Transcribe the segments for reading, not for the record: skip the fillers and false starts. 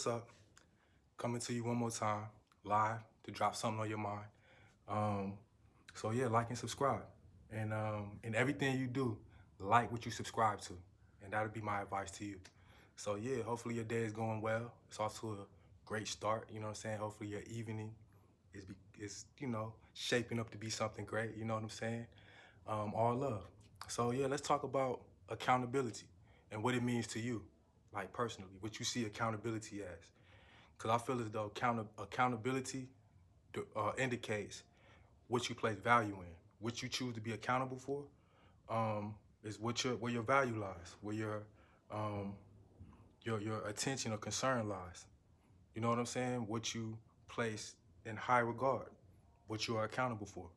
what's up? Coming to you one more time, live, to drop something on your mind. So yeah, like and subscribe. And everything you do, like what you subscribe to. And that'll be my advice to you. So yeah, hopefully your day is going well. It's off to a great start, you know what I'm saying? Hopefully your evening is shaping up to be something great, you know what I'm saying? All love. So yeah, let's talk about accountability and what it means to you, like personally, what you see accountability as. Because I feel as though accountability indicates what you place value in, what you choose to be accountable for, is where your value lies, where um, your attention or concern lies. You know what I'm saying? What you place in high regard, what you are accountable for.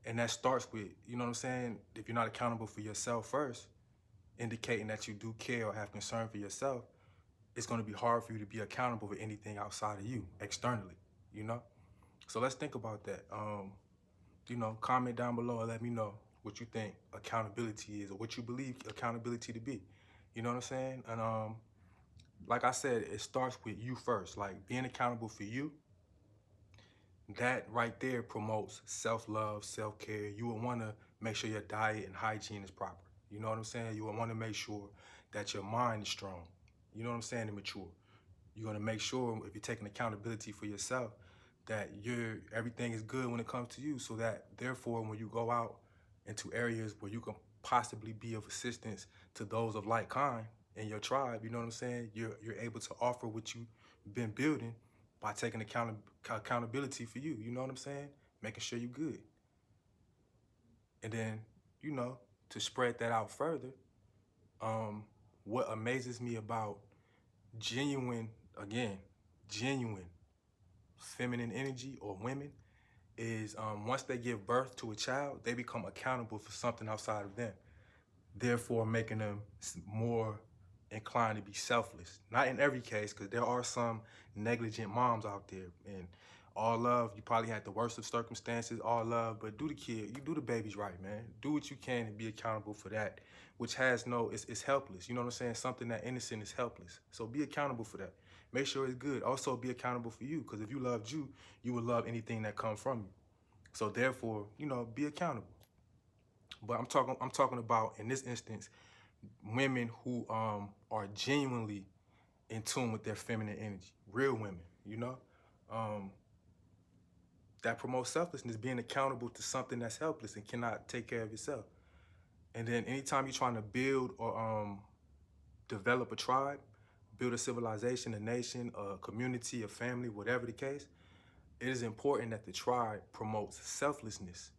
And that starts with, you know what I'm saying? If you're not accountable for yourself first, indicating that you do care or have concern for yourself, it's going to be hard for you to be accountable for anything outside of you, externally, you know? So let's think about that. Comment down below and let me know what you think accountability is or what you believe accountability to be. You know what I'm saying? And like I said, it starts with you first, like being accountable for you. That right there promotes self-love, self-care. You would want to make sure your diet and hygiene is proper. You know what I'm saying? You would want to make sure that your mind is strong. You know what I'm saying? And mature. You're gonna make sure if you're taking accountability for yourself that everything is good when it comes to you, so that therefore when you go out into areas where you can possibly be of assistance to those of like kind in your tribe, you know what I'm saying? You're able to offer what you've been building by taking accountability for you. You know what I'm saying? Making sure you're good. And then, to spread that out further, what amazes me about genuine, again, genuine feminine energy or women is once they give birth to a child, they become accountable for something outside of them, therefore making them more inclined to be selfless. Not in every case, because there are some negligent moms out there, and all love, you probably had the worst of circumstances, all love, but do you do the babies right, man. Do what you can and be accountable for that, which has it's helpless. You know what I'm saying? Something that innocent is helpless. So be accountable for that. Make sure it's good. Also be accountable for you, because if you loved you, you would love anything that comes from you. So therefore, be accountable. But I'm talking about, in this instance, women who are genuinely in tune with their feminine energy, real women, um, that promotes selflessness, being accountable to something that's helpless and cannot take care of itself. And then anytime you're trying to build or develop a tribe, build a civilization, a nation, a community, a family, whatever the case, it is important that the tribe promotes selflessness.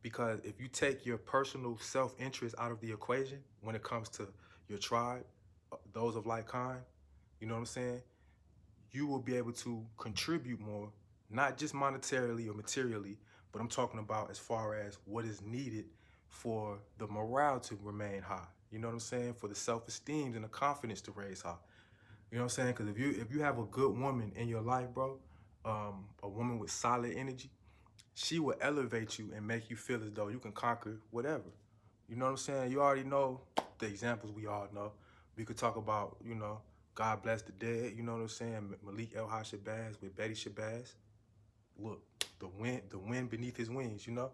Because if you take your personal self-interest out of the equation when it comes to your tribe, those of like kind, you know what I'm saying? You will be able to contribute more, not just monetarily or materially, but I'm talking about as far as what is needed for the morale to remain high. You know what I'm saying? For the self-esteem and the confidence to raise high. You know what I'm saying? Because if you have a good woman in your life, bro, a woman with solid energy, she will elevate you and make you feel as though you can conquer whatever. You know what I'm saying? You already know the examples we all know. We could talk about, God Bless the Dead, you know what I'm saying? Malik El-Haj Shabazz with Betty Shabazz. Look, the wind beneath his wings, you know?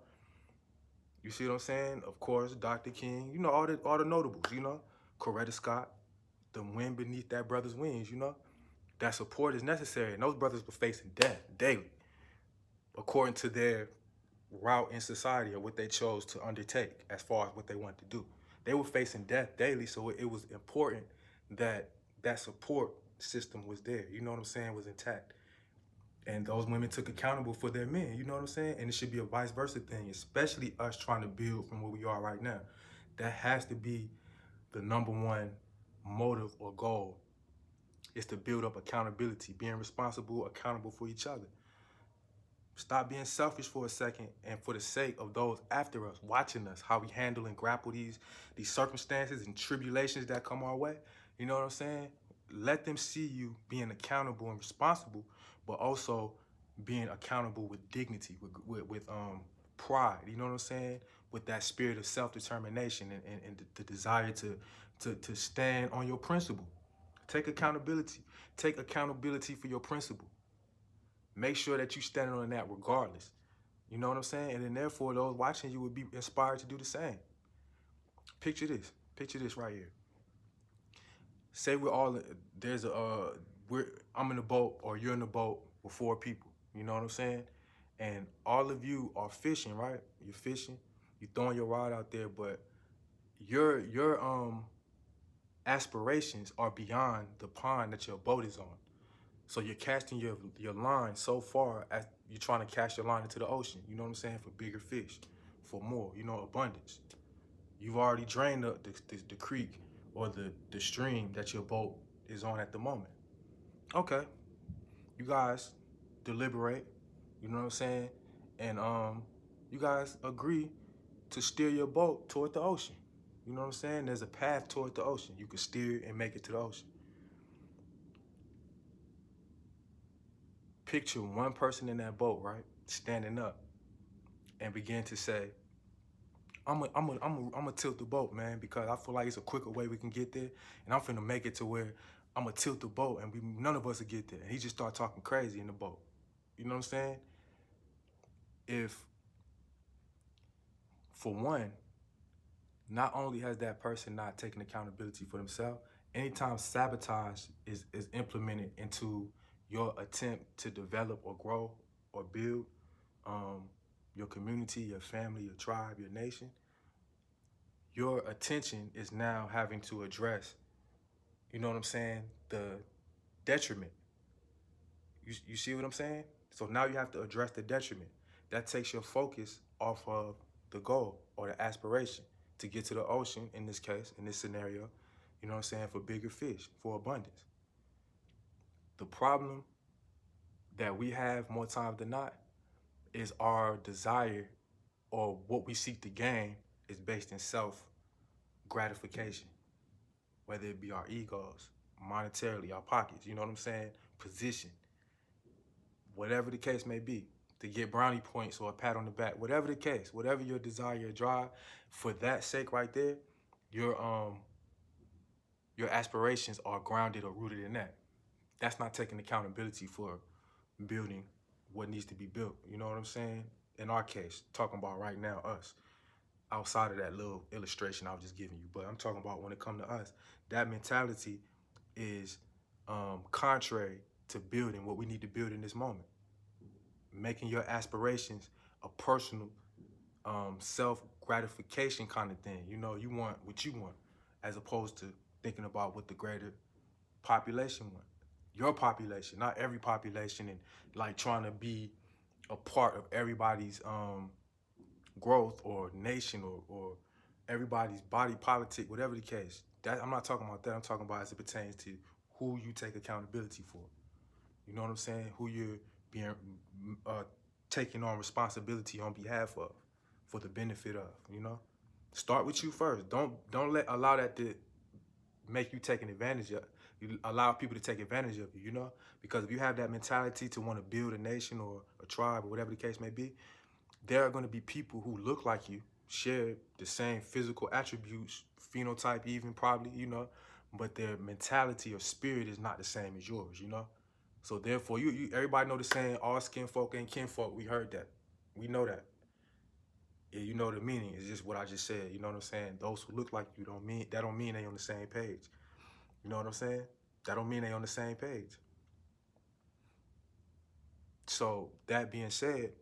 You see what I'm saying? Of course, Dr. King, all the notables, Coretta Scott, the wind beneath that brother's wings, That support is necessary. And those brothers were facing death daily, according to their route in society or what they chose to undertake as far as what they wanted to do. They were facing death daily, so it was important that that support system was there, you know what I'm saying, was intact. And those women took accountable for their men, you know what I'm saying? And it should be a vice versa thing, especially us trying to build from where we are right now. That has to be the number one motive or goal, is to build up accountability, being responsible, accountable for each other. Stop being selfish for a second, and for the sake of those after us, watching us, how we handle and grapple these circumstances and tribulations that come our way, you know what I'm saying? Let them see you being accountable and responsible, but also being accountable with dignity, with pride, you know what I'm saying? With that spirit of self-determination and the desire to stand on your principle, Take accountability. Take accountability for your principle. Make sure that you stand on that regardless. You know what I'm saying? And then therefore those watching you would be inspired to do the same. Picture this. Picture this right here. Say we're all I'm in a boat or you're in a boat with 4 people. You know what I'm saying? And all of you are fishing, right? You're fishing. You're throwing your rod out there, but your aspirations are beyond the pond that your boat is on. So you're casting your line so far as you're trying to cast your line into the ocean. You know what I'm saying? For bigger fish, for more, abundance. You've already drained the creek or the stream that your boat is on at the moment. Okay, you guys deliberate, you know what I'm saying? And you guys agree to steer your boat toward the ocean. You know what I'm saying? There's a path toward the ocean. You can steer and make it to the ocean. Picture one person in that boat, right? Standing up and begin to say, I'm gonna tilt the boat, man, because I feel like it's a quicker way we can get there. And I'm finna make it to where I'm gonna tilt the boat and none of us will get there. And he just start talking crazy in the boat. You know what I'm saying? If, for one, not only has that person not taken accountability for themselves, anytime sabotage is implemented into your attempt to develop or grow or build your community, your family, your tribe, your nation, your attention is now having to address, you know what I'm saying, the detriment. You see what I'm saying? So now you have to address the detriment. That takes your focus off of the goal or the aspiration to get to the ocean, in this case, in this scenario, you know what I'm saying, for bigger fish, for abundance. The problem that we have more times than not is our desire or what we seek to gain is based in self-gratification, whether it be our egos, monetarily, our pockets, you know what I'm saying, position, whatever the case may be, to get brownie points or a pat on the back, whatever the case, whatever your desire, your drive, for that sake right there, your aspirations are grounded or rooted in that. That's not taking accountability for building what needs to be built. You know what I'm saying? In our case, talking about right now, us, outside of that little illustration I was just giving you, but I'm talking about when it comes to us, that mentality is contrary to building what we need to build in this moment. Making your aspirations a personal self-gratification kind of thing. You know, you want what you want as opposed to thinking about what the greater population want. Your population, not every population, and like trying to be a part of everybody's growth or nation or everybody's body politic, whatever the case. That I'm not talking about that. I'm talking about as it pertains to who you take accountability for. You know what I'm saying? Who you're being taking on responsibility on behalf of, for the benefit of. You know, start with you first. Don't allow that to make you taking advantage of. You allow people to take advantage of you. You know, because if you have that mentality to want to build a nation or a tribe or whatever the case may be, there are going to be people who look like you, share the same physical attributes, phenotype even probably, you know, but their mentality or spirit is not the same as yours, you know? So therefore, everybody know the saying, all skin folk ain't kinfolk. We heard that. We know that. Yeah, you know the meaning. It's just what I just said, you know what I'm saying? Those who look like you don't mean they on the same page. You know what I'm saying? That don't mean they on the same page. So that being said,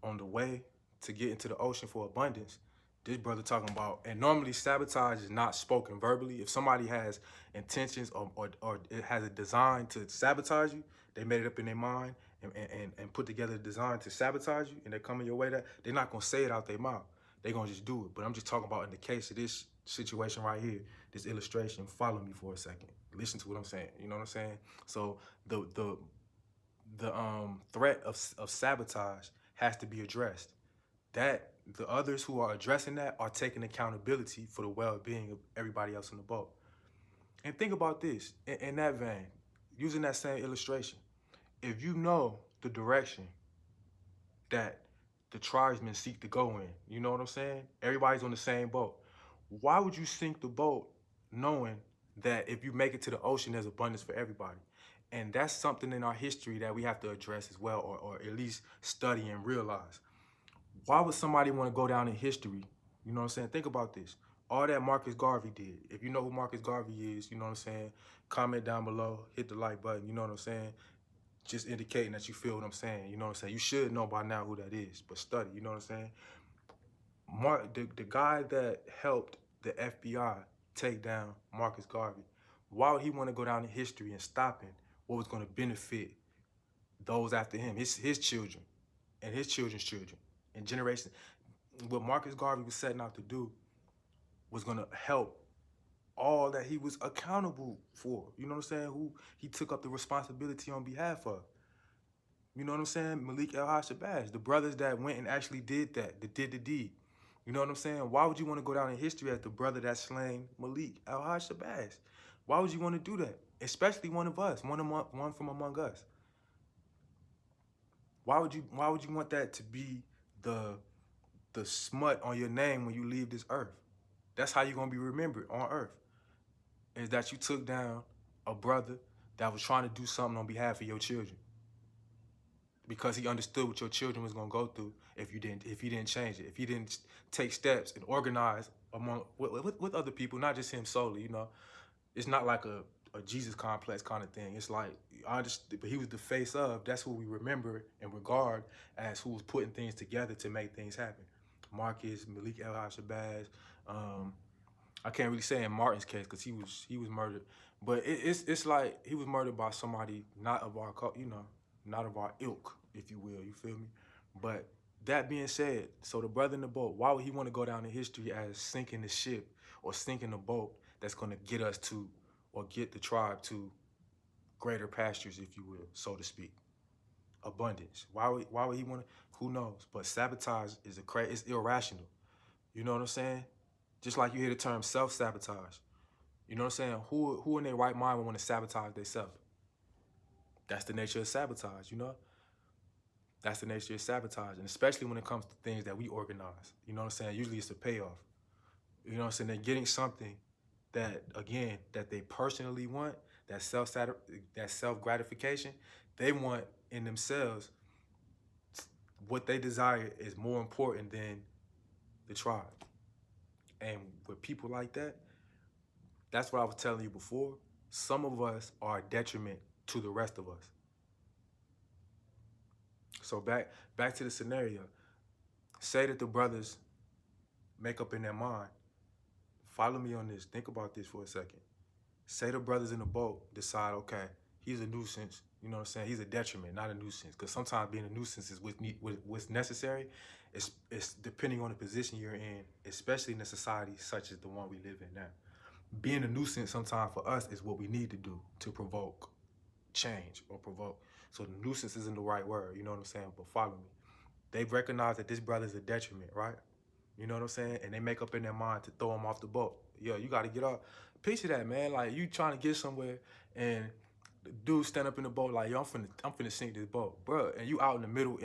on the way to get into the ocean for abundance, this brother talking about, and normally sabotage is not spoken verbally. If somebody has intentions or it has a design to sabotage you, they made it up in their mind and put together a design to sabotage you, and they're coming your way, that they're not gonna say it out their mouth. They're gonna just do it. But I'm just talking about in the case of this situation right here, this illustration, follow me for a second. Listen to what I'm saying. You know what I'm saying? So the threat of sabotage has to be addressed. That the others who are addressing that are taking accountability for the well-being of everybody else in the boat. And think about this, in that vein, using that same illustration, if you know the direction that the tribesmen seek to go in, you know what I'm saying? Everybody's on the same boat. Why would you sink the boat knowing that if you make it to the ocean, there's abundance for everybody. And that's something in our history that we have to address as well, or at least study and realize. Why would somebody want to go down in history? You know what I'm saying? Think about this. All that Marcus Garvey did. If you know who Marcus Garvey is, you know what I'm saying? Comment down below, hit the like button, you know what I'm saying? Just indicating that you feel what I'm saying, you know what I'm saying? You should know by now who that is, but study, you know what I'm saying? The guy that helped the FBI take down Marcus Garvey, why would he want to go down in history and stopping what was going to benefit those after him, his children and his children's children and generations? What Marcus Garvey was setting out to do was going to help all that he was accountable for, you know what I'm saying, who he took up the responsibility on behalf of. You know what I'm saying? Malik El-Shabazz, the brothers that went and actually did that, that did the deed. You know what I'm saying? Why would you want to go down in history as the brother that slain Malik El-Shabazz? Why would you want to do that? Especially one of us, one from among us. Why would you want that to be the smut on your name when you leave this earth? That's how you're gonna be remembered on earth. Is that you took down a brother that was trying to do something on behalf of your children, because he understood what your children was gonna go through if you didn't change it, if he didn't take steps and organize among with other people, not just him solely. You know, it's not like a Jesus complex kind of thing. It's like, I understand, but he was the face of. That's who we remember and regard as who was putting things together to make things happen. Marcus, Malik El-Shabazz. I can't really say in Martin's case because he was murdered, but it's like he was murdered by somebody not of our, you know, not of our ilk, if you will. You feel me? But that being said, so the brother in the boat, why would he want to go down in history as sinking the ship or sinking the boat that's going to get us to, or get the tribe to, greater pastures, if you will, so to speak? Abundance. Why would he want to? Who knows? But sabotage is it's irrational. You know what I'm saying? Just like you hear the term self-sabotage. You know what I'm saying? Who in their right mind would want to sabotage themselves? That's the nature of sabotage, you know? That's the nature of sabotage, and especially when it comes to things that we organize. You know what I'm saying? Usually it's a payoff. You know what I'm saying? They're getting something that, again, that they personally want, that self-gratification, they want in themselves. What they desire is more important than the tribe. And with people like that, that's what I was telling you before. Some of us are a detriment to the rest of us. So back to the scenario. Say that the brothers make up in their mind. Follow me on this. Think about this for a second. Say the brothers in the boat decide, okay, he's a nuisance. You know what I'm saying? He's a detriment, not a nuisance. Because sometimes being a nuisance is what's necessary. It's depending on the position you're in, especially in a society such as the one we live in now. Being a nuisance sometimes for us is what we need to do to provoke change or provoke. So the nuisance isn't the right word, you know what I'm saying? But follow me. They recognize that this brother's a detriment, right? You know what I'm saying? And they make up in their mind to throw him off the boat. Yo, you got to get off. Picture that, man. Like, you trying to get somewhere, and the dude stand up in the boat like, yo, I'm finna sink this boat, bro. And you out in the middle,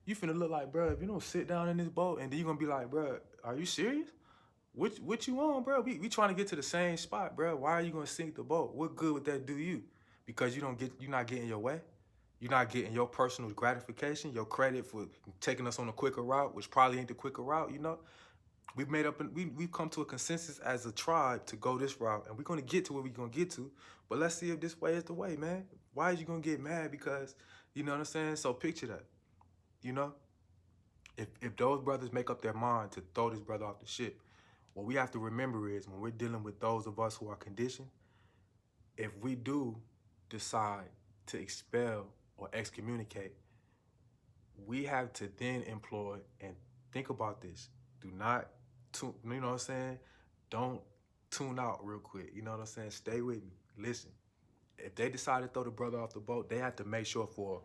you finna look like, bro, if you don't sit down in this boat, and then you gonna be like, bro, are you serious? What you on, bro? We trying to get to the same spot, bro. Why are you gonna sink the boat? What good would that do you? Because you're not getting your way. You're not getting your personal gratification, your credit for taking us on a quicker route, which probably ain't the quicker route, you know? We've come to a consensus as a tribe to go this route, and we're gonna get to where we're gonna get to. But let's see if this way is the way, man. Why is you gonna get mad? Because, you know what I'm saying? So picture that, you know? If those brothers make up their mind to throw this brother off the ship, what we have to remember is, when we're dealing with those of us who are conditioned, if we do decide to expel or excommunicate, we have to then employ, and think about this. Do not tune, you know what I'm saying? Don't tune out real quick. You know what I'm saying? Stay with me. Listen. If they decide to throw the brother off the boat, they have to make sure for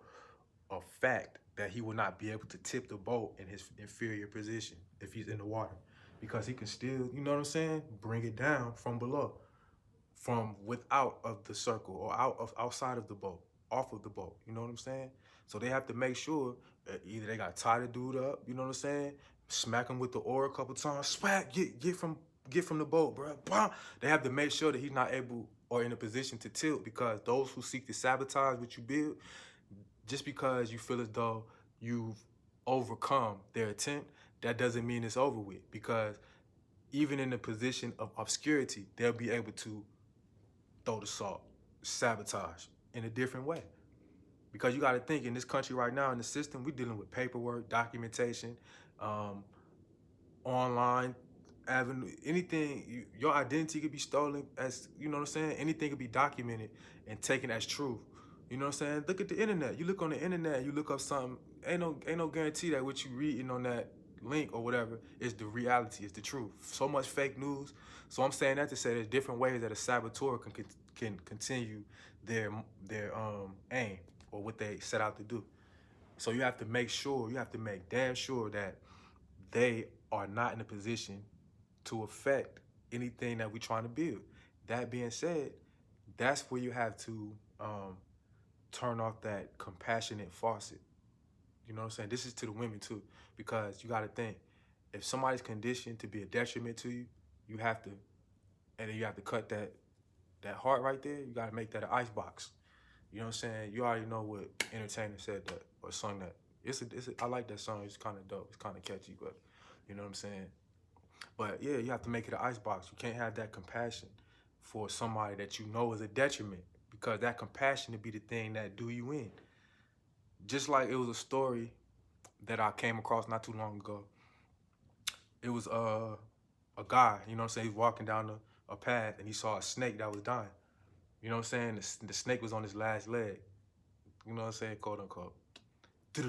a fact that he will not be able to tip the boat in his inferior position if he's in the water. Because he can still, you know what I'm saying, bring it down from below, from without of the circle, or outside of the boat, off of the boat, you know what I'm saying? So they have to make sure that either they got to tie the dude up, you know what I'm saying, smack him with the oar a couple times, smack, get get from the boat, bro. Bah. They have to make sure that he's not able or in a position to tilt, because those who seek to sabotage what you build, just because you feel as though you've overcome their attempt, that doesn't mean it's over with. Because even in a position of obscurity, they'll be able to throw the salt, sabotage in a different way. Because you got to think, in this country right now, in the system, we're dealing with paperwork, documentation, online avenue, anything. Your identity could be stolen, as you know what I'm saying. Anything could be documented and taken as truth. You know what I'm saying? Look at the internet. You look on the internet, you look up something. Ain't no guarantee that what you reading on that link or whatever is the reality, is the truth. So much fake news. So I'm saying that to say there's different ways that a saboteur can continue their aim or what they set out to do. So you have to make sure, you have to make damn sure that they are not in a position to affect anything that we're trying to build. That being said, that's where you have to turn off that compassionate faucet. You know what I'm saying? This is to the women too, because you got to think, if somebody's conditioned to be a detriment to you, you have to, and then you have to cut that heart right there. You got to make that an icebox. You know what I'm saying? You already know what entertainer said that or sung that. I like that song. It's kind of dope. It's kind of catchy, but you know what I'm saying? But yeah, you have to make it an icebox. You can't have that compassion for somebody that you know is a detriment, because that compassion to be the thing that do you in. Just like it was a story that I came across not too long ago. It was a guy, you know what I'm saying? He was walking down a path and he saw a snake that was dying. You know what I'm saying? The snake was on his last leg. You know what I'm saying? Quote unquote. You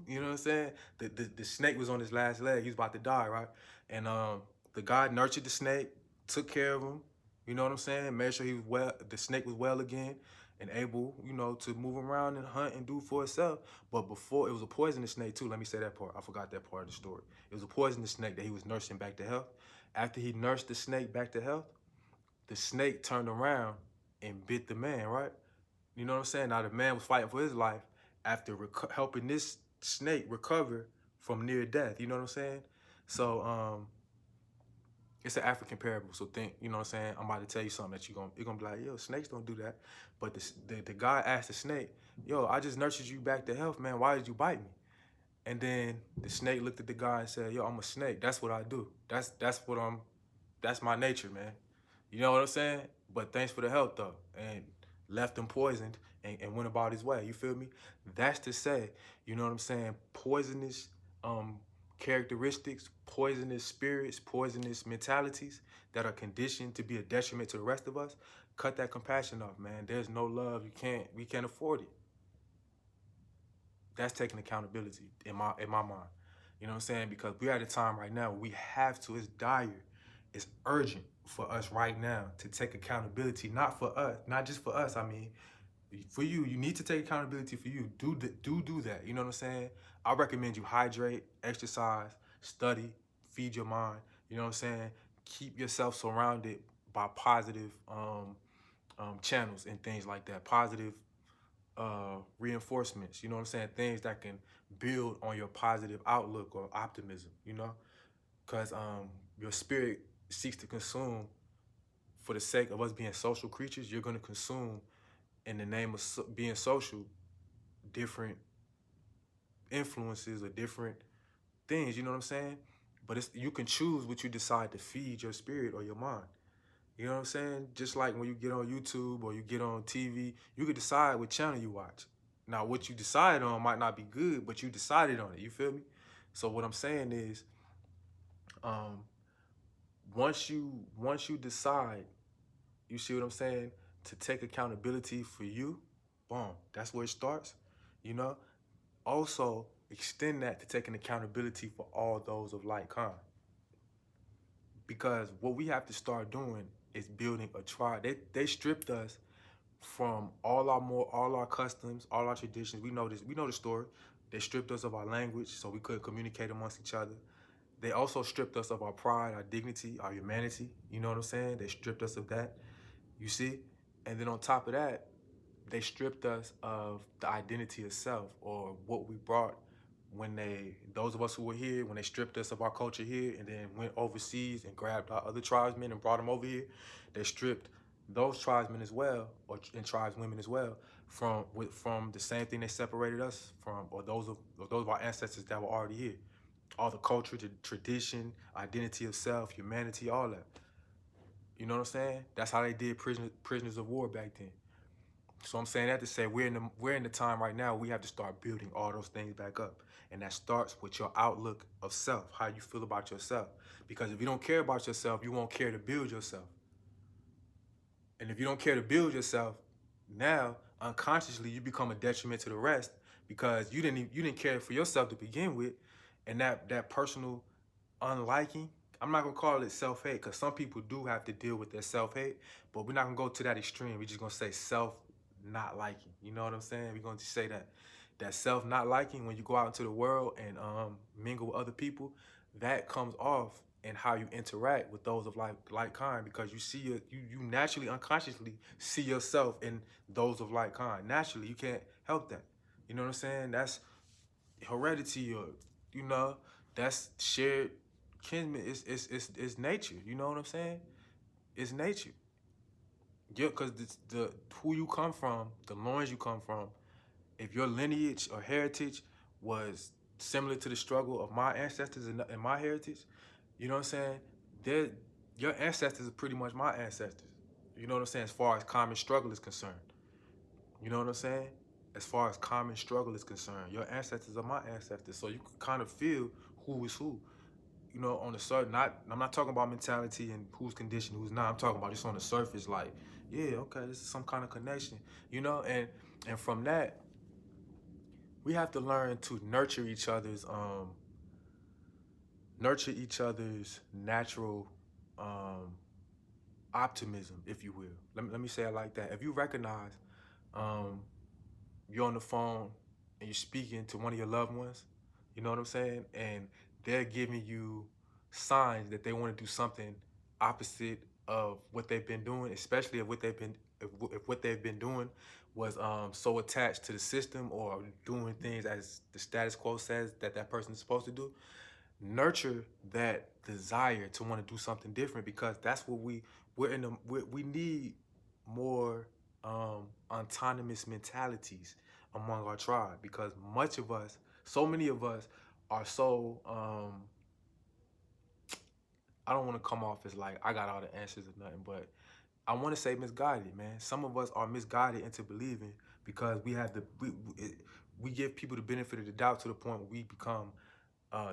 know what I'm saying? The snake was on his last leg. He was about to die, right? And the guy nurtured the snake, took care of him. You know what I'm saying? Made sure he was well. The snake was well again and able, you know, to move around and hunt and do for itself. But before, it was a poisonous snake too. Let me say that part. I forgot that part of the story. It was a poisonous snake that he was nursing back to health. After he nursed the snake back to health, the snake turned around and bit the man, right? You know what I'm saying? Now the man was fighting for his life after helping this snake recover from near death. You know what I'm saying? So it's an African parable. So think, you know what I'm saying? I'm about to tell you something that you're gonna be like, yo, snakes don't do that. But the guy asked the snake, yo, I just nurtured you back to health, man. Why did you bite me? And then the snake looked at the guy and said, yo, I'm a snake. That's what I do. That's my nature, man. You know what I'm saying? But thanks for the help though. And left him poisoned and went about his way. You feel me? That's to say, you know what I'm saying? Poisonous characteristics, poisonous spirits, poisonous mentalities that are conditioned to be a detriment to the rest of us. Cut that compassion off, man. There's no love. We can't afford it. That's taking accountability in my mind. You know what I'm saying? Because we're at a time right now where we have to, it's dire, it's urgent for us right now to take accountability, not for us, not just for us. I mean, for you, you need to take accountability for you. Do that. You know what I'm saying? I recommend you hydrate, exercise, study, feed your mind. You know what I'm saying? Keep yourself surrounded by positive channels and things like that. Positive reinforcements. You know what I'm saying? Things that can build on your positive outlook or optimism. You know, because your spirit seeks to consume for the sake of us being social creatures. You're going to consume, in the name of being social, different influences or different things, you know what I'm saying? But you can choose what you decide to feed your spirit or your mind. You know what I'm saying? Just like when you get on YouTube or you get on TV, you can decide what channel you watch. Now, what you decided on might not be good, but you decided on it, you feel me? So what I'm saying is, once you decide, you see what I'm saying, to take accountability for you, boom, that's where it starts, you know? Also, extend that to taking accountability for all those of like kind. Because what we have to start doing is building a tribe. They stripped us from all our customs, all our traditions. We know this. We know the story. They stripped us of our language so we couldn't communicate amongst each other. They also stripped us of our pride, our dignity, our humanity. You know what I'm saying? They stripped us of that. You see? And then on top of that, they stripped us of the identity itself, or what we brought when those of us who were here, when they stripped us of our culture here and then went overseas and grabbed our other tribesmen and brought them over here, they stripped those tribesmen as well, and tribeswomen as well, from the same thing they separated us from, or those of our ancestors that were already here. All the culture, the tradition, identity of self, humanity, all that. You know what I'm saying? That's how they did prisoners of war back then. So I'm saying that to say we're in the time right now we have to start building all those things back up. And that starts with your outlook of self, how you feel about yourself. Because if you don't care about yourself, you won't care to build yourself. And if you don't care to build yourself, now unconsciously you become a detriment to the rest because you didn't care for yourself to begin with, and that personal unliking. I'm not gonna call it self-hate because some people do have to deal with their self-hate, but we're not gonna go to that extreme. We're just gonna say self not liking. You know what I'm saying? We're gonna just say that self not liking when you go out into the world and mingle with other people, that comes off in how you interact with those of like kind, because you see you naturally unconsciously see yourself in those of like kind. Naturally, you can't help that. You know what I'm saying? That's heredity, or you know, that's shared kinsman. It's nature. You know what I'm saying? It's nature. Yeah, because the who you come from, the loins you come from, if your lineage or heritage was similar to the struggle of my ancestors and my heritage, you know what I'm saying? Your ancestors are pretty much my ancestors. You know what I'm saying? As far as common struggle is concerned. You know what I'm saying? As far as common struggle is concerned, your ancestors are my ancestors. So you can kind of feel who is who. You know, on the surface, I'm not talking about mentality and who's conditioned, who's not. I'm talking about just on the surface, like, yeah, okay, this is some kind of connection, you know, and from that, we have to learn to nurture each other's natural optimism, if you will. Let me say it like that. If you recognize um, you're on the phone and you're speaking to one of your loved ones, you know what I'm saying? And they're giving you signs that they want to do something opposite of what they've been doing, especially if what they've been doing was so attached to the system or doing things as the status quo says that person is supposed to do. Nurture that desire to want to do something different, because that's what we need more autonomous mentalities among our tribe, because so many of us are so I don't want to come off as like I got all the answers or nothing, but I want to say misguided, man. Some of us are misguided into believing because we give people the benefit of the doubt to the point where we become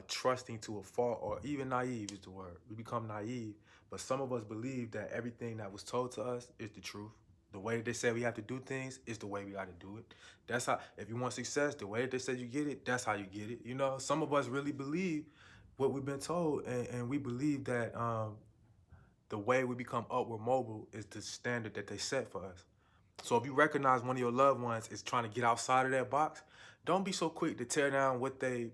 trusting to a fault, or even naive is the word. We become naive, but some of us believe that everything that was told to us is the truth. The way that they say we have to do things is the way we got to do it. That's how, if you want success, the way that they said you get it, that's how you get it. You know, some of us really believe what we've been told, and we believe that the way we become upward mobile is the standard that they set for us. So if you recognize one of your loved ones is trying to get outside of that box, don't be so quick to tear down what they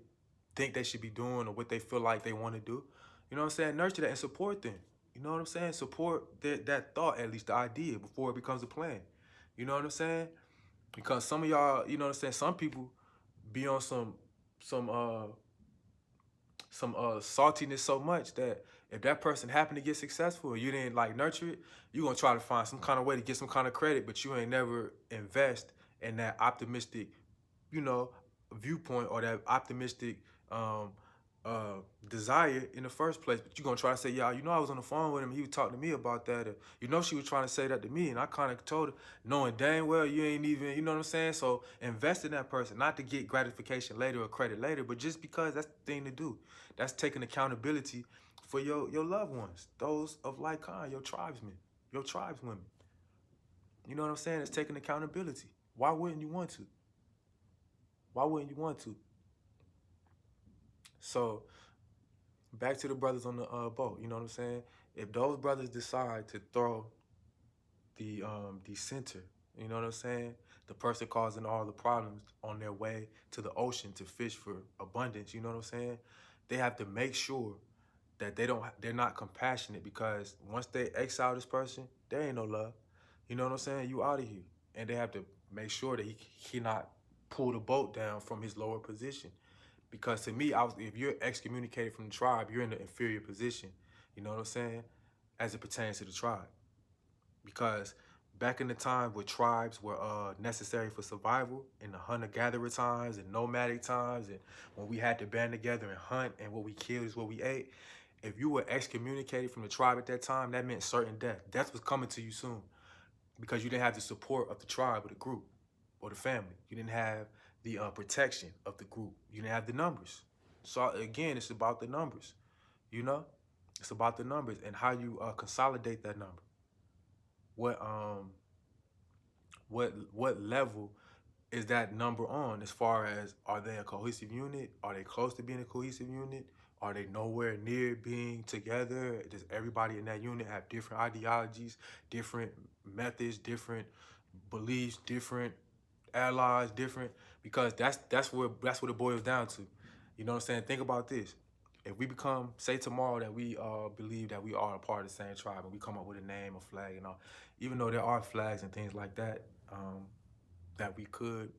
think they should be doing or what they feel like they want to do. You know what I'm saying? Nurture that and support them. You know what I'm saying? Support that thought, at least the idea, before it becomes a plan. You know what I'm saying? Because some of y'all, you know what I'm saying, some people be on some saltiness so much that if that person happened to get successful and you didn't like nurture it, you're gonna try to find some kind of way to get some kind of credit, but you ain't never invest in that optimistic, you know, viewpoint or that optimistic um, desire in the first place. But you're gonna try to say, yeah, you know, I was on the phone with him, he was talking to me about that. Or, you know, she was trying to say that to me, and I kind of told her, knowing dang well you ain't even, you know what I'm saying? So invest in that person, not to get gratification later or credit later, but just because that's the thing to do. That's taking accountability for your loved ones, those of like kind, your tribesmen, your tribeswomen. You know what I'm saying? It's taking accountability. Why wouldn't you want to? Why wouldn't you want to? So back to the brothers on the boat. You know what I'm saying? If those brothers decide to throw the center, you know what I'm saying, the person causing all the problems on their way to the ocean to fish for abundance, you know what I'm saying? They have to make sure that they're not compassionate, because once they exile this person, there ain't no love. You know what I'm saying? You out of here. And they have to make sure that he not pull the boat down from his lower position. Because to me, if you're excommunicated from the tribe, you're in an inferior position. You know what I'm saying? As it pertains to the tribe. Because back in the time where tribes were necessary for survival, in the hunter-gatherer times and nomadic times, and when we had to band together and hunt, and what we killed is what we ate, if you were excommunicated from the tribe at that time, that meant certain death. Death was coming to you soon, because you didn't have the support of the tribe or the group or the family. You didn't have the protection of the group. You didn't have the numbers. So again, it's about the numbers. You know, it's about the numbers and how you consolidate that number. What level is that number on, as far as, are they a cohesive unit? Are they close to being a cohesive unit? Are they nowhere near being together? Does everybody in that unit have different ideologies, different methods, different beliefs, different allies, different? Because that's what it boils down to. You know what I'm saying? Think about this. If we become, say tomorrow that we believe that we are a part of the same tribe, and we come up with a name, a flag, and all, even though there are flags and things like that, that we could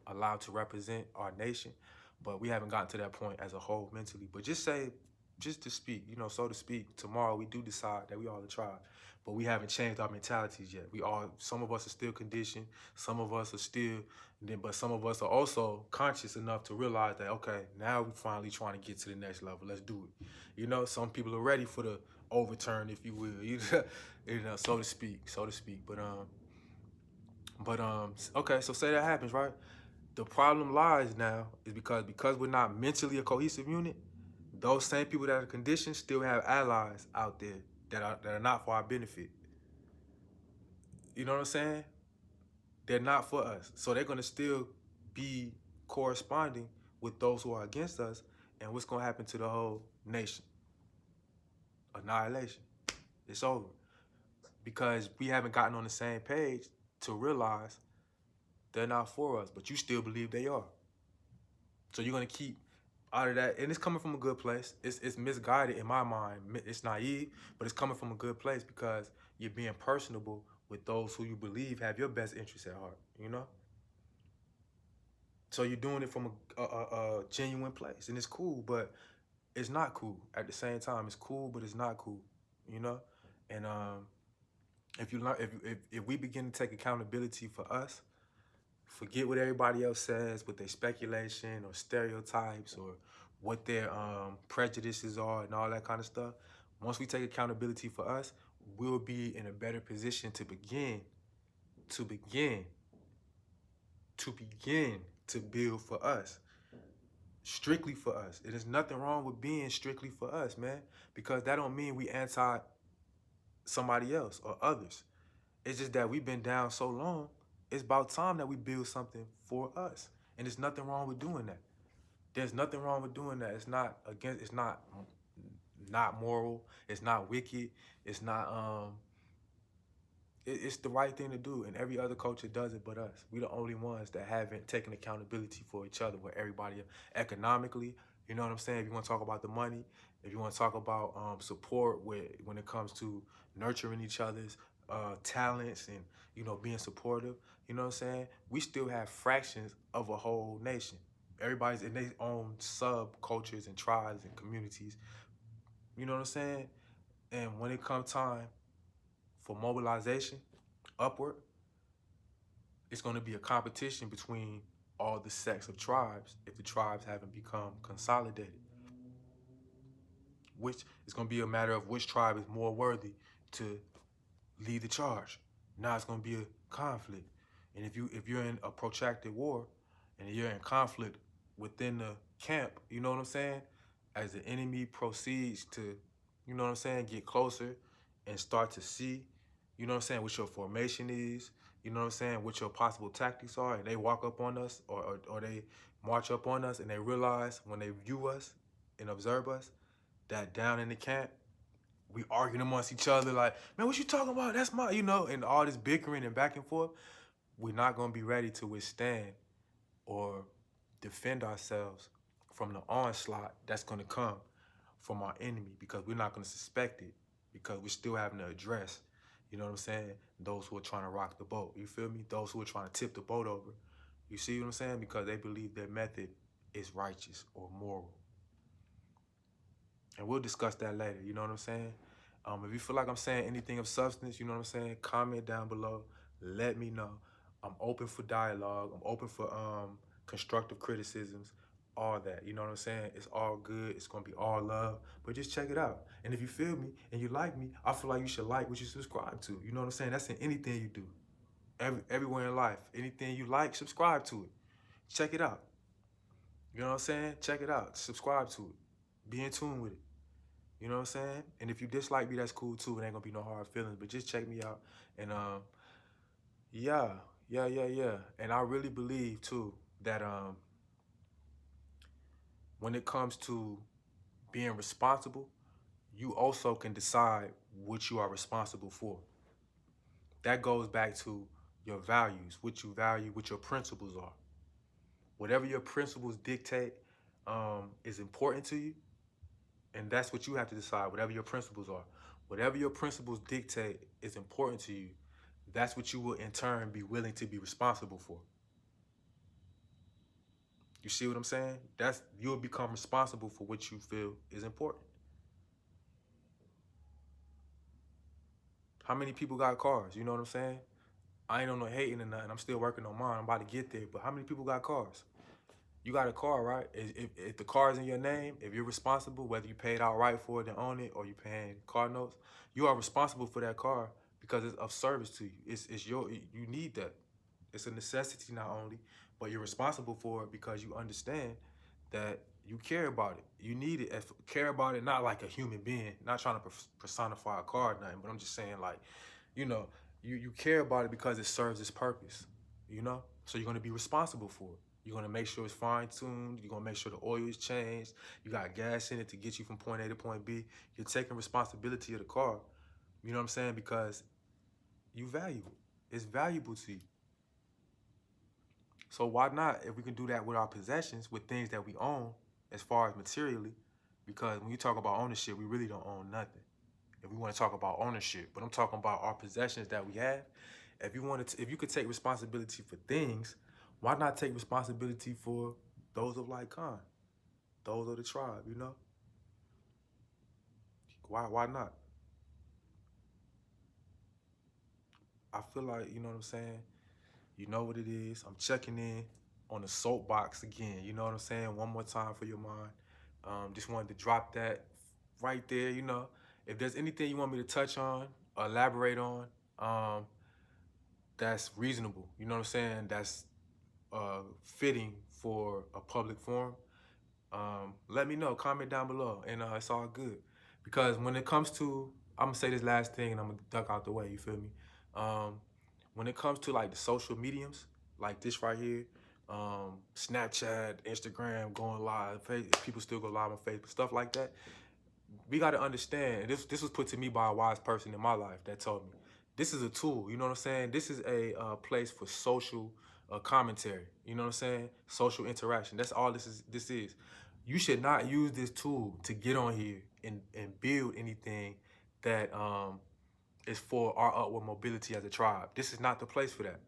allow to represent our nation, but we haven't gotten to that point as a whole mentally. But just to speak, you know, so to speak, tomorrow we do decide that we are the tribe, but we haven't changed our mentalities yet. Some of us are still conditioned, some of us are still, but some of us are also conscious enough to realize that, okay, now we're finally trying to get to the next level. Let's do it. You know, some people are ready for the overturn, if you will, you know, so to speak. But okay, so say that happens, right? The problem lies now is because we're not mentally a cohesive unit. Those same people that are conditioned still have allies out there that are not for our benefit. You know what I'm saying? They're not for us, so they're gonna still be corresponding with those who are against us. And what's gonna happen to the whole nation? Annihilation. It's over, because we haven't gotten on the same page to realize they're not for us, but you still believe they are. So you're gonna keep out of that, and it's coming from a good place. It's misguided in my mind. It's naive, but it's coming from a good place, because you're being personable with those who you believe have your best interests at heart. You know. So you're doing it from a genuine place, and it's cool, but it's not cool at the same time. It's cool, but it's not cool. You know. And if you learn, if we begin to take accountability for us, forget what everybody else says, what their speculation or stereotypes or what their prejudices are and all that kind of stuff. Once we take accountability for us, we'll be in a better position to begin to build for us, strictly for us. There's nothing wrong with being strictly for us, man, because that don't mean we anti somebody else or others. It's just that we've been down so long, it's about time that we build something for us. And there's nothing wrong with doing that. There's nothing wrong with doing that. It's not moral, it's not wicked, it's not it's the right thing to do, and every other culture does it but us. We're the only ones that haven't taken accountability for each other, where everybody economically, you know what I'm saying? If you want to talk about the money, if you want to talk about support when it comes to nurturing each other's talents and, you know, being supportive, you know what I'm saying? We still have fractions of a whole nation. Everybody's in their own subcultures and tribes and communities, you know what I'm saying? And when it comes time for mobilization upward, it's going to be a competition between all the sects of tribes if the tribes haven't become consolidated. Which is going to be a matter of which tribe is more worthy to lead the charge. Now it's going to be a conflict. And if you're in a protracted war and you're in conflict within the camp, you know what I'm saying? As the enemy proceeds to, you know what I'm saying, get closer and start to see, you know what I'm saying, what your formation is, you know what I'm saying, what your possible tactics are, and they walk up on us or they march up on us, and they realize when they view us and observe us that down in the camp, we arguing amongst each other like, man, what you talking about? That's my, you know, and all this bickering and back and forth. We're not going to be ready to withstand or defend ourselves from the onslaught that's going to come from our enemy, because we're not going to suspect it, because we're still having to address, you know what I'm saying, those who are trying to rock the boat. You feel me? Those who are trying to tip the boat over. You see what I'm saying? Because they believe their method is righteous or moral. And we'll discuss that later, you know what I'm saying? If you feel like I'm saying anything of substance, you know what I'm saying, comment down below. Let me know. I'm open for dialogue. I'm open for constructive criticisms, all that. You know what I'm saying? It's all good. It's going to be all love. But just check it out. And if you feel me and you like me, I feel like you should like what you subscribe to. You know what I'm saying? That's in anything you do. Everywhere in life. Anything you like, subscribe to it. Check it out. You know what I'm saying? Check it out. Subscribe to it. Be in tune with it. You know what I'm saying? And if you dislike me, that's cool too. It ain't gonna be no hard feelings. But just check me out. And yeah. And I really believe too that when it comes to being responsible, you also can decide what you are responsible for. That goes back to your values, what you value, what your principles are. Whatever your principles dictate is important to you, and that's what you have to decide, whatever your principles are. Whatever your principles dictate is important to you, that's what you will in turn be willing to be responsible for. You see what I'm saying? You'll become responsible for what you feel is important. How many people got cars? You know what I'm saying? I ain't on no hating or nothing. I'm still working on mine. I'm about to get there. But how many people got cars? You got a car, right? If the car is in your name, if you're responsible, whether you paid outright for it and own it or you paying car notes, you are responsible for that car because it's of service to you. You need that. It's a necessity not only, but you're responsible for it because you understand that you care about it. You need it. Care about it, not like a human being, not trying to personify a car or nothing, but I'm just saying like, you know, you care about it because it serves its purpose, you know? So you're gonna be responsible for it. You're gonna make sure it's fine-tuned. You're gonna make sure the oil is changed. You got gas in it to get you from point A to point B. You're taking responsibility of the car, you know what I'm saying? Because you value it. It's valuable to you. So why not, if we can do that with our possessions, with things that we own, as far as materially, because when you talk about ownership, we really don't own nothing. If we want to talk about ownership, but I'm talking about our possessions that we have. If you could take responsibility for things, why not take responsibility for those of like kind, those of the tribe, you know? Why not? I feel like, you know what I'm saying? You know what it is. I'm checking in on the soapbox again. You know what I'm saying? One more time for your mind. Just wanted to drop that right there, you know. If there's anything you want me to touch on, elaborate on, that's reasonable. You know what I'm saying? That's fitting for a public forum. Let me know. Comment down below, and it's all good. Because when it comes to, I'm gonna say this last thing, and I'm gonna duck out the way. You feel me? When it comes to like the social mediums, like this right here, Snapchat, Instagram, going live, people still go live on Facebook, stuff like that. We got to understand, this was put to me by a wise person in my life that told me, this is a tool, you know what I'm saying? This is a place for social commentary, you know what I'm saying? Social interaction, that's all this is. You should not use this tool to get on here and build anything that is for our upward mobility as a tribe. This is not the place for that.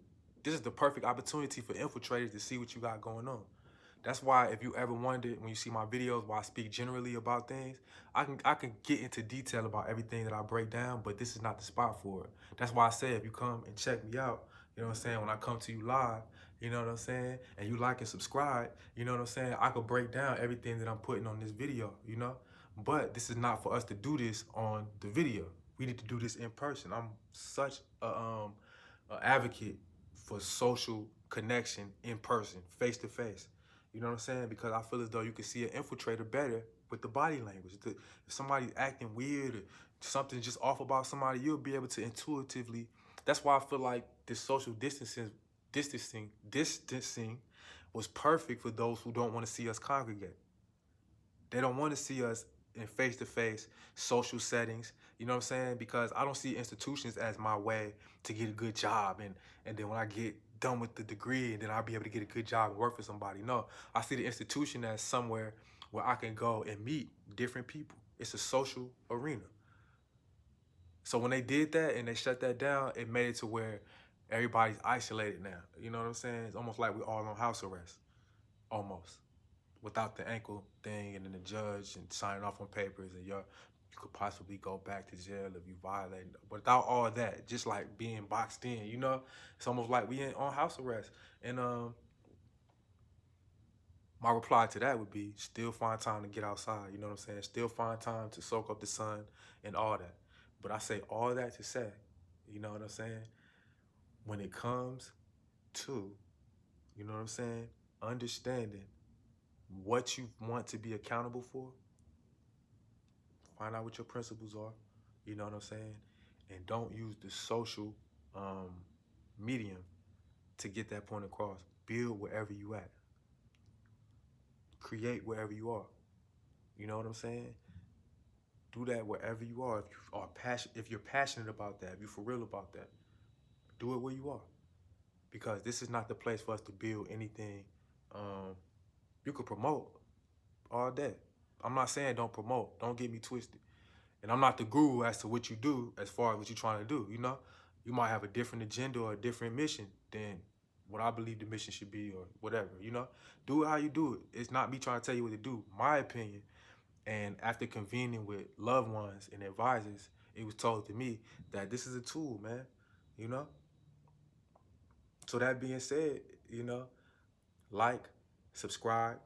This is the perfect opportunity for infiltrators to see what you got going on. That's why if you ever wondered when you see my videos why I speak generally about things, I can get into detail about everything that I break down, but this is not the spot for it. That's why I say if you come and check me out, you know what I'm saying, when I come to you live, you know what I'm saying, and you like and subscribe, you know what I'm saying, I could break down everything that I'm putting on this video, you know? But this is not for us to do this on the video. We need to do this in person. I'm such a advocate for social connection in person, face to face. You know what I'm saying? Because I feel as though you can see an infiltrator better with the body language. If somebody's acting weird or something's just off about somebody, you'll be able to intuitively. That's why I feel like this social distancing was perfect for those who don't want to see us congregate. They don't want to see us in face-to-face social settings, you know what I'm saying? Because I don't see institutions as my way to get a good job and then when I get done with the degree and then I'll be able to get a good job and work for somebody. No, I see the institution as somewhere where I can go and meet different people. It's a social arena. So when they did that and they shut that down, it made it to where everybody's isolated now. You know what I'm saying? It's almost like we're all on house arrest, almost. without the ankle thing and then the judge and signing off on papers and you could possibly go back to jail if you violate. Without all that, just like being boxed in, you know, it's almost like we on house arrest. And my reply to that would be still find time to get outside. You know what I'm saying? Still find time to soak up the sun and all that. But I say all that to say, you know what I'm saying? When it comes to, you know what I'm saying, understanding what you want to be accountable for, find out what your principles are, you know what I'm saying? And don't use the social medium to get that point across. Build wherever you at. Create wherever you are. You know what I'm saying? Do that wherever you are. If you're passionate about that, if you're for real about that, do it where you are. Because this is not the place for us to build anything. You could promote all day. I'm not saying don't promote. Don't get me twisted. And I'm not the guru as to what you do as far as what you're trying to do, you know? You might have a different agenda or a different mission than what I believe the mission should be or whatever, you know? Do it how you do it. It's not me trying to tell you what to do. My opinion, and after convening with loved ones and advisors, it was told to me that this is a tool, man, you know? So that being said, you know, like, subscribe,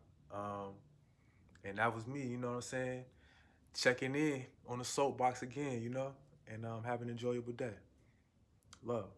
and that was me, you know what I'm saying? Checking in on the soapbox again, you know? And have an enjoyable day. Love.